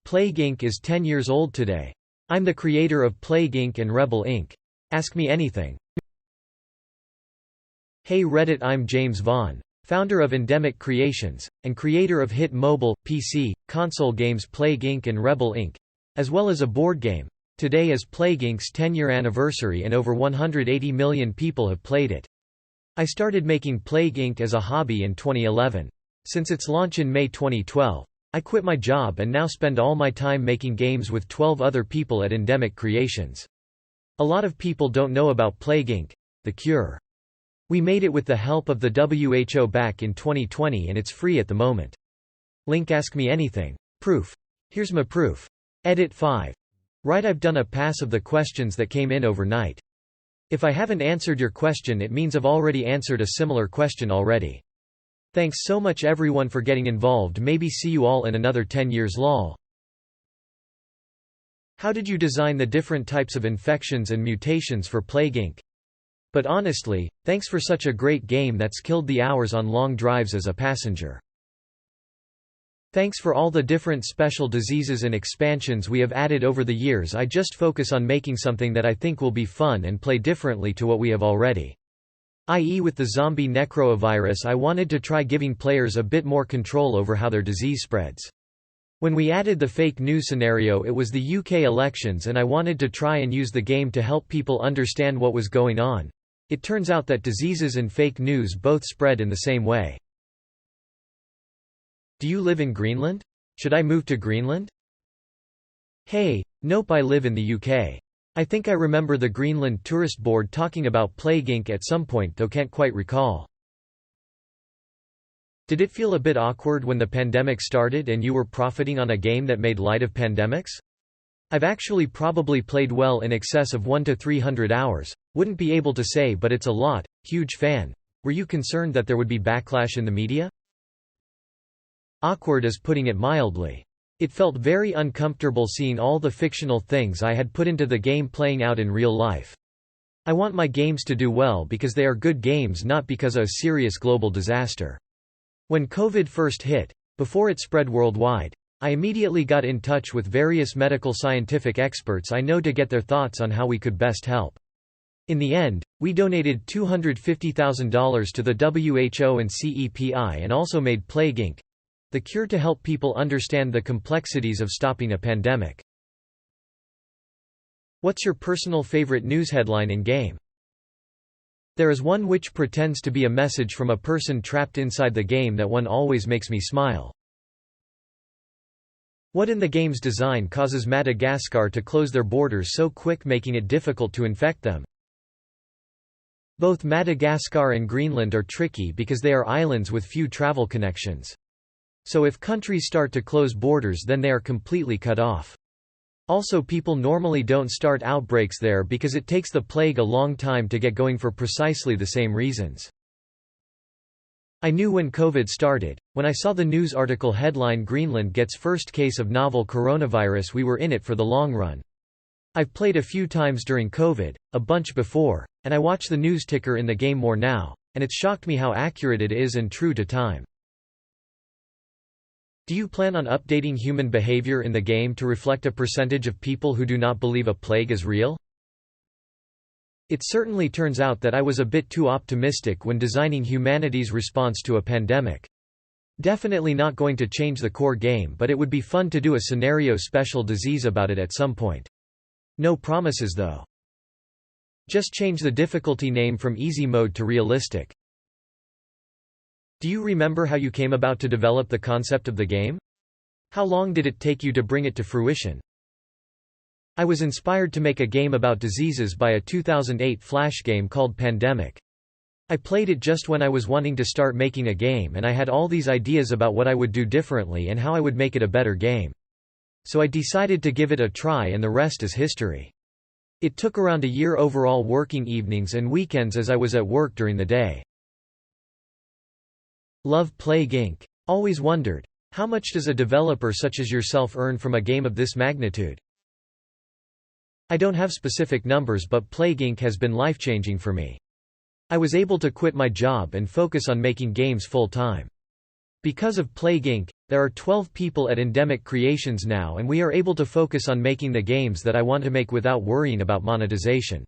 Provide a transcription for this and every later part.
Plague Inc. is 10 years old today. I'm the creator of Plague Inc. and Rebel Inc. Ask me anything. Hey Reddit, I'm James Vaughn, founder of Endemic Creations, and creator of hit mobile, PC, console games Plague Inc. and Rebel Inc., as well as a board game. Today is Plague Inc.'s 10-year anniversary and over 180 million people have played it. I started making Plague Inc. as a hobby in 2011. Since its launch in May 2012, I quit my job and now spend all my time making games with 12 other people at Endemic Creations. A lot of people don't know about Plague Inc., The Cure. We made it with the help of the WHO back in 2020 and it's free at the moment. Link Ask Me Anything. Proof. Here's my proof. Edit 5. Right, I've done a pass of the questions that came in overnight. If I haven't answered your question, it means I've already answered a similar question already. Thanks so much everyone for getting involved. Maybe see you all in another 10 years lol. How did you design the different types of infections and mutations for Plague Inc.? But honestly, thanks for such a great game that's killed the hours on long drives as a passenger. Thanks for all the different special diseases and expansions we have added over the years. I just focus on making something that I think will be fun and play differently to what we have already. I.e. with the zombie necrovirus, I wanted to try giving players a bit more control over how their disease spreads. When we added the fake news scenario, it was the UK elections and I wanted to try and use the game to help people understand what was going on. It turns out that diseases and fake news both spread in the same way. Do you live in Greenland? Should I move to Greenland? Hey, nope, I live in the UK. I think I remember the Greenland Tourist Board talking about Plague Inc. at some point, though can't quite recall. Did it feel a bit awkward when the pandemic started and you were profiting on a game that made light of pandemics? I've actually probably played well in excess of 100 to 300 hours. Wouldn't be able to say, but it's a lot. Huge fan. Were you concerned that there would be backlash in the media? Awkward is putting it mildly. It felt very uncomfortable seeing all the fictional things I had put into the game playing out in real life. I want my games to do well because they are good games, not because of a serious global disaster. When COVID first hit, before it spread worldwide, I immediately got in touch with various medical scientific experts I know to get their thoughts on how we could best help. In the end, we donated $250,000 to the WHO and CEPI and also made Plague Inc. The Cure to help people understand the complexities of stopping a pandemic. What's your personal favorite news headline in game? There is one which pretends to be a message from a person trapped inside the game that one always makes me smile. What in the game's design causes Madagascar to close their borders so quick, making it difficult to infect them? Both Madagascar and Greenland are tricky because they are islands with few travel connections. So if countries start to close borders, then they are completely cut off. Also, people normally don't start outbreaks there because it takes the plague a long time to get going for precisely the same reasons. I knew when COVID started. When I saw the news article headline "Greenland gets first case of novel coronavirus," we were in it for the long run. I've played a few times during COVID, a bunch before, and I watch the news ticker in the game more now, and it's shocked me how accurate it is and true to time. Do you plan on updating human behavior in the game to reflect a percentage of people who do not believe a plague is real? It certainly turns out that I was a bit too optimistic when designing humanity's response to a pandemic. Definitely not going to change the core game, but it would be fun to do a scenario special disease about it at some point. No promises though. Just change the difficulty name from easy mode to realistic. Do you remember how you came about to develop the concept of the game? How long did it take you to bring it to fruition? I was inspired to make a game about diseases by a 2008 Flash game called Pandemic. I played it just when I was wanting to start making a game, and I had all these ideas about what I would do differently and how I would make it a better game. So I decided to give it a try, and the rest is history. It took around a year overall, working evenings and weekends as I was at work during the day. Love Plague Inc. Always wondered, how much does a developer such as yourself earn from a game of this magnitude? I don't have specific numbers, but Plague Inc. has been life-changing for me. I was able to quit my job and focus on making games full-time. Because of Plague Inc., There are 12 people at Endemic Creations now, and we are able to focus on making the games that I want to make without worrying about monetization.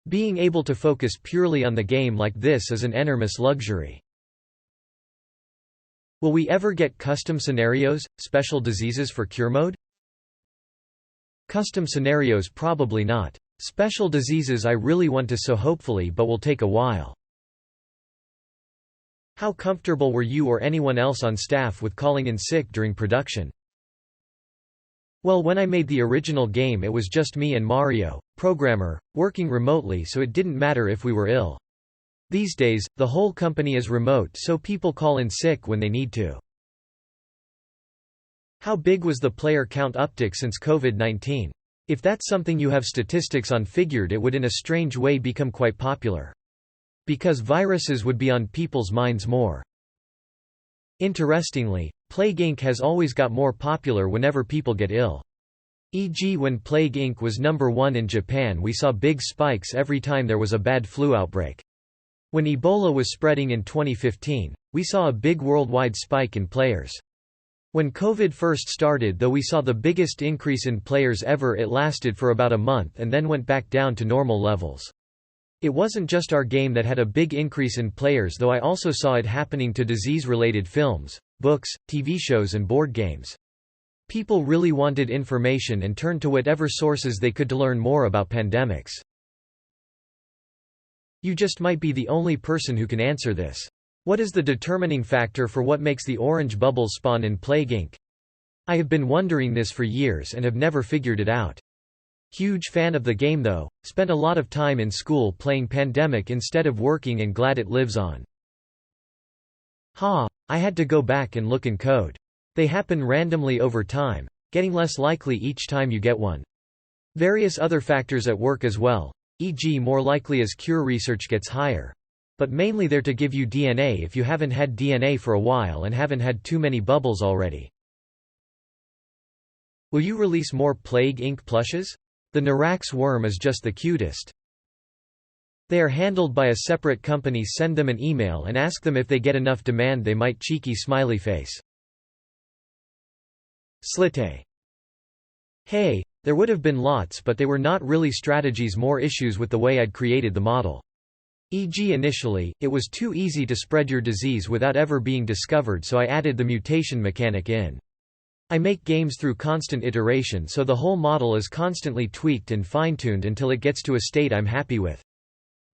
Being able to focus purely on the game like this is an enormous luxury. Will we ever get custom scenarios, special diseases for cure mode? Custom scenarios probably not. Special diseases I really want to, so hopefully, but will take a while. How comfortable were you or anyone else on staff with calling in sick during production? Well, when I made the original game it was just me and Mario, programmer, working remotely, so it didn't matter if we were ill. These days, the whole company is remote, so people call in sick when they need to. How big was the player count uptick since COVID-19? If that's something you have statistics on, figured it would in a strange way become quite popular. Because viruses would be on people's minds more. Interestingly, Plague Inc. has always got more popular whenever people get ill. E.g., when Plague Inc. was #1 in Japan, we saw big spikes every time there was a bad flu outbreak. When Ebola was spreading in 2015, we saw a big worldwide spike in players. When COVID first started, though, we saw the biggest increase in players ever. It lasted for about a month and then went back down to normal levels. It wasn't just our game that had a big increase in players, though. I also saw it happening to disease-related films, books, TV shows and board games. People really wanted information and turned to whatever sources they could to learn more about pandemics. You just might be the only person who can answer this. What is the determining factor for what makes the orange bubbles spawn in Plague Inc? I have been wondering this for years and have never figured it out. Huge fan of the game though, spent a lot of time in school playing Pandemic instead of working and glad it lives on. I had to go back and look in code. They happen randomly over time, getting less likely each time you get one. Various other factors at work as well, e.g. more likely as cure research gets higher. But mainly they're to give you DNA if you haven't had DNA for a while and haven't had too many bubbles already. Will you release more Plague Inc. plushes? The Narax worm is just the cutest. They are handled by a separate company. Send them an email and ask them if they get enough demand they might. Cheeky smiley face. Slite. Hey, there would have been lots, but they were not really strategies, more issues with the way I'd created the model. E.g., initially, it was too easy to spread your disease without ever being discovered, so I added the mutation mechanic in. I make games through constant iteration, so the whole model is constantly tweaked and fine-tuned until it gets to a state I'm happy with.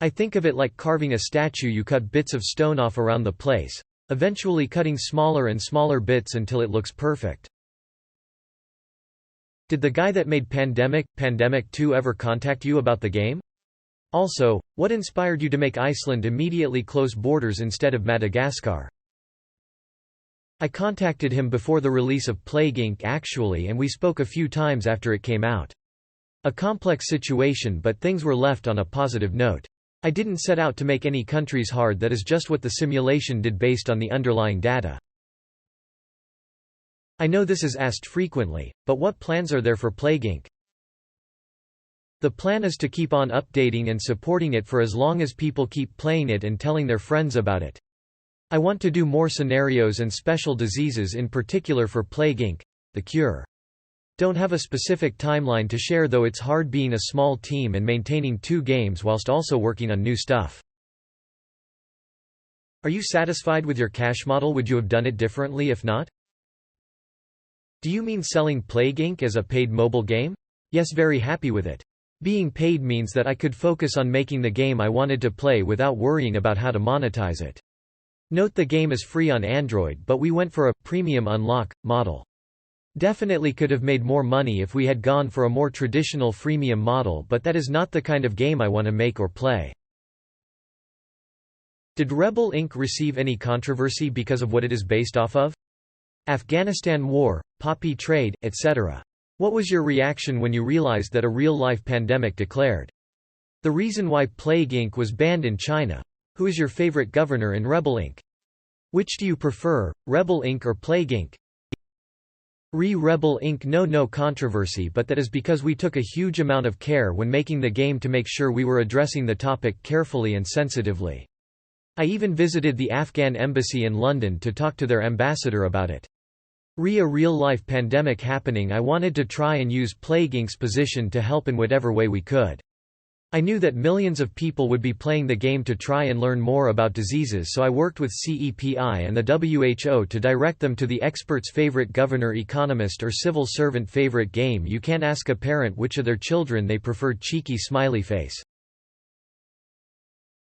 I think of it like carving a statue. You cut bits of stone off around the place, eventually cutting smaller and smaller bits until it looks perfect. Did the guy that made Pandemic 2 ever contact you about the game? Also, what inspired you to make Iceland immediately close borders instead of Madagascar? I contacted him before the release of Plague Inc. actually, and we spoke a few times after it came out. A complex situation, but things were left on a positive note. I didn't set out to make any countries hard. That is just what the simulation did based on the underlying data. I know this is asked frequently, but what plans are there for Plague Inc? The plan is to keep on updating and supporting it for as long as people keep playing it and telling their friends about it. I want to do more scenarios and special diseases, in particular for Plague Inc., The Cure. Don't have a specific timeline to share, though. It's hard being a small team and maintaining 2 games whilst also working on new stuff. Are you satisfied with your cash model? Would you have done it differently if not? Do you mean selling Plague Inc. as a paid mobile game? Yes, very happy with it. Being paid means that I could focus on making the game I wanted to play without worrying about how to monetize it. Note the game is free on Android, but we went for a premium unlock model. Definitely could have made more money if we had gone for a more traditional freemium model, but that is not the kind of game I want to make or play. Did Rebel Inc. receive any controversy because of what it is based off of? Afghanistan war, poppy trade, etc. What was your reaction when you realized that a real-life pandemic declared? The reason why Plague Inc. was banned in China. Who is your favorite governor in Rebel Inc? Which do you prefer, Rebel Inc. or Plague Inc? Rebel Inc. No controversy, but that is because we took a huge amount of care when making the game to make sure we were addressing the topic carefully and sensitively. I even visited the Afghan embassy in London to talk to their ambassador about it. A real-life pandemic happening. I wanted to try and use Plague Inc.'s position to help in whatever way we could. I knew that millions of people would be playing the game to try and learn more about diseases, so I worked with CEPI and the WHO to direct them to the expert's favorite governor, economist or civil servant favorite game. You can't ask a parent which of their children they preferred. Cheeky smiley face.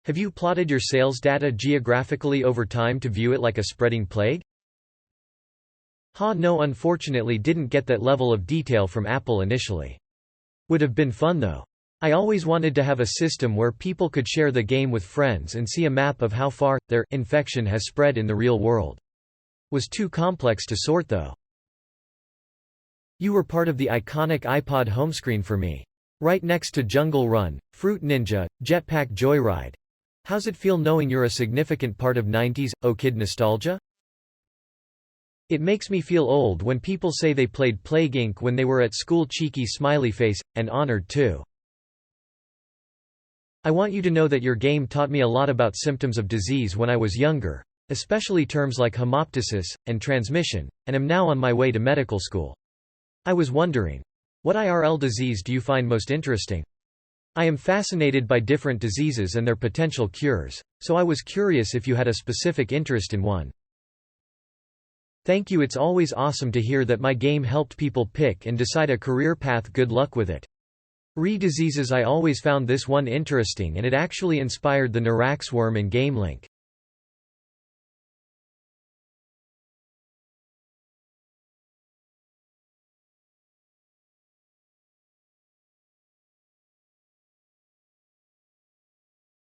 Have you plotted your sales data geographically over time to view it like a spreading plague? No, unfortunately didn't get that level of detail from Apple initially. Would have been fun though. I always wanted to have a system where people could share the game with friends and see a map of how far their infection has spread in the real world. Was too complex to sort though. You were part of the iconic iPod homescreen for me. Right next to Jungle Run, Fruit Ninja, Jetpack Joyride. How's it feel knowing you're a significant part of 90s, oh kid nostalgia? It makes me feel old when people say they played Plague Inc. when they were at school. Cheeky smiley face, and honored too. I want you to know that your game taught me a lot about symptoms of disease when I was younger, especially terms like hemoptysis and transmission, and am now on my way to medical school. I was wondering, what IRL disease do you find most interesting? I am fascinated by different diseases and their potential cures, so I was curious if you had a specific interest in one. Thank you. It's always awesome to hear that my game helped people pick and decide a career path. Good luck with it. Diseases. I always found this one interesting and it actually inspired the Narax worm in GameLink.